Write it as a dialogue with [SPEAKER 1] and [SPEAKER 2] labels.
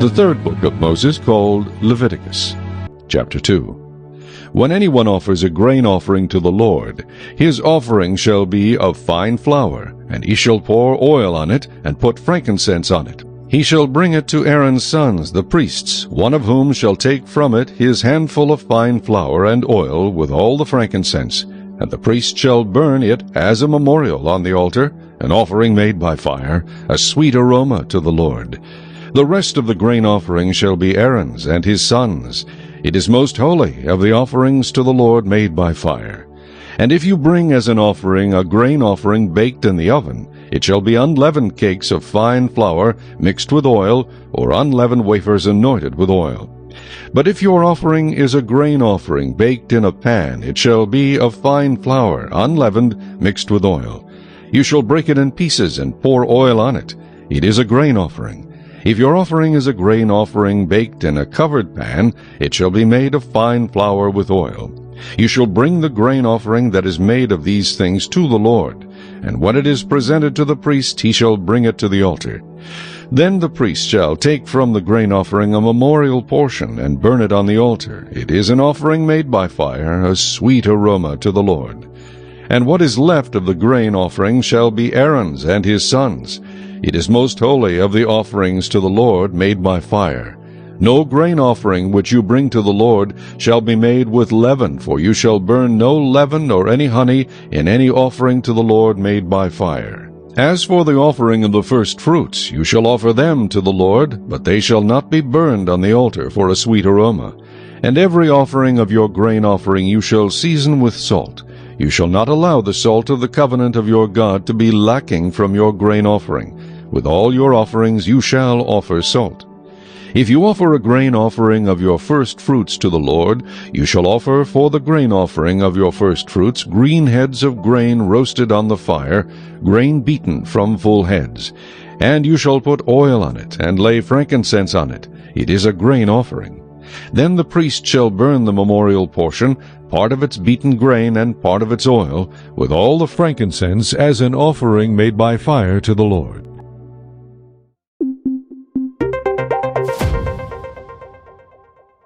[SPEAKER 1] The third book of Moses, called Leviticus. Chapter 2. When anyone offers a grain offering to the Lord, his offering shall be of fine flour, and he shall pour oil on it, and put frankincense on it. He shall bring it to Aaron's sons, the priests, one of whom shall take from it his handful of fine flour and oil with all the frankincense, and the priest shall burn it as a memorial on the altar, an offering made by fire, a sweet aroma to the Lord. The rest of the grain offering shall be Aaron's and his sons. It is most holy of the offerings to the Lord made by fire. And if you bring as an offering a grain offering baked in the oven, it shall be unleavened cakes of fine flour mixed with oil, or unleavened wafers anointed with oil. But if your offering is a grain offering baked in a pan, it shall be of fine flour, unleavened, mixed with oil. You shall break it in pieces and pour oil on it. It is a grain offering. If your offering is a grain offering baked in a covered pan, it shall be made of fine flour with oil. You shall bring the grain offering that is made of these things to the Lord, and when it is presented to the priest, he shall bring it to the altar. Then the priest shall take from the grain offering a memorial portion and burn it on the altar. It is an offering made by fire, a sweet aroma to the Lord. And what is left of the grain offering shall be Aaron's and his sons. It is most holy of the offerings to the Lord made by fire. No grain offering which you bring to the Lord shall be made with leaven, for you shall burn no leaven nor any honey in any offering to the Lord made by fire. As for the offering of the first fruits, you shall offer them to the Lord, but they shall not be burned on the altar for a sweet aroma. And every offering of your grain offering you shall season with salt. You shall not allow the salt of the covenant of your God to be lacking from your grain offering. With all your offerings you shall offer salt. If you offer a grain offering of your first fruits to the Lord, you shall offer for the grain offering of your first fruits green heads of grain roasted on the fire, grain beaten from full heads. And you shall put oil on it, and lay frankincense on it. It is a grain offering. Then the priest shall burn the memorial portion, part of its beaten grain and part of its oil, with all the frankincense as an offering made by fire to the Lord.